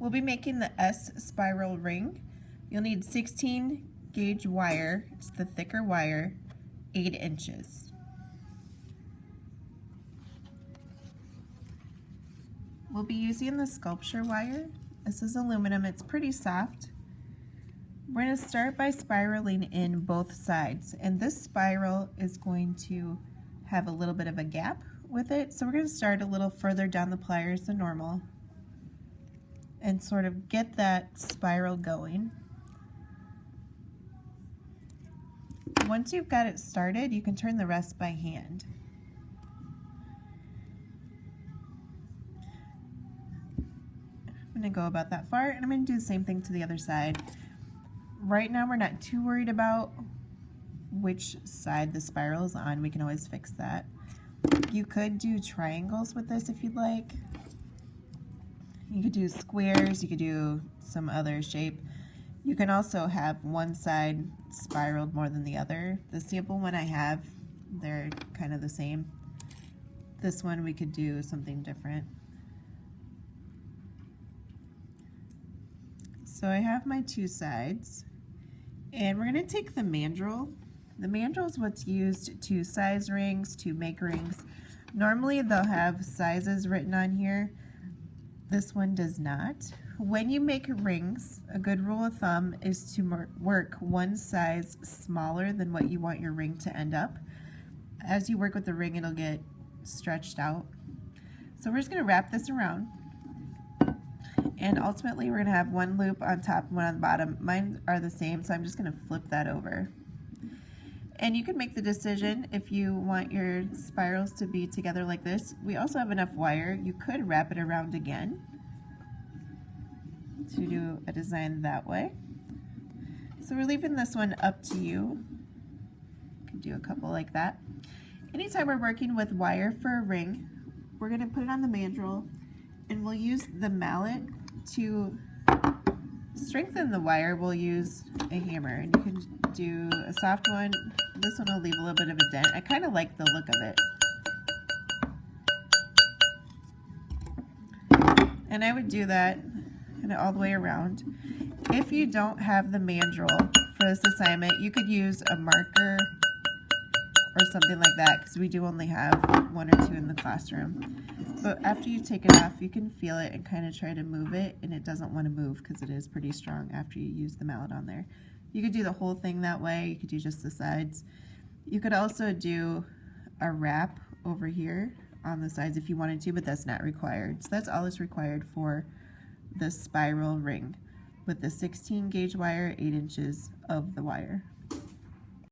We'll be making the S spiral ring. You'll need 16 gauge wire, it's the thicker wire, 8 inches. We'll be using the sculpture wire. This is aluminum, it's pretty soft. We're going to start by spiraling in both sides, and this spiral is going to have a little bit of a gap with it, so we're going to start a little further down the pliers than normal and sort of get that spiral going. Once you've got it started, you can turn the rest by hand. I'm going to go about that far, and I'm going to do the same thing to the other side. Right now we're not too worried about which side the spiral is on. We can always fix that. You could do triangles with this if you'd like. You could do squares, you could do some other shape. You can also have one side spiraled more than the other. The sample one I have, they're kind of the same. This one we could do something different. So I have my two sides, and we're going to take the mandrel. The mandrel is what's used to size rings, to make rings. Normally they'll have sizes written on here. This one does not. When you make rings, a good rule of thumb is to work one size smaller than what you want your ring to end up. As you work with the ring, it'll get stretched out. So we're just going to wrap this around. And ultimately we're going to have one loop on top and one on the bottom. Mine are the same, so I'm just going to flip that over. And you can make the decision if you want your spirals to be together like this. We also have enough wire. You could wrap it around again to do a design that way. So we're leaving this one up to you. You can do a couple like that. Anytime we're working with wire for a ring, we're going to put it on the mandrel, and we'll use the mallet to strengthen the wire. We'll use a hammer, and you can do a soft one. This one will leave a little bit of a dent. I kind of like the look of it. And I would do that kind of all the way around. If you don't have the mandrel for this assignment, you could use a marker or something like that, because we do only have one or two in the classroom. But after you take it off, you can feel it and kind of try to move it, and it doesn't want to move because it is pretty strong after you use the mallet on there. You could do the whole thing that way. You could do just the sides. You could also do a wrap over here on the sides if you wanted to, but that's not required. So that's all that's required for the spiral ring with the 16 gauge wire, 8 inches of the wire.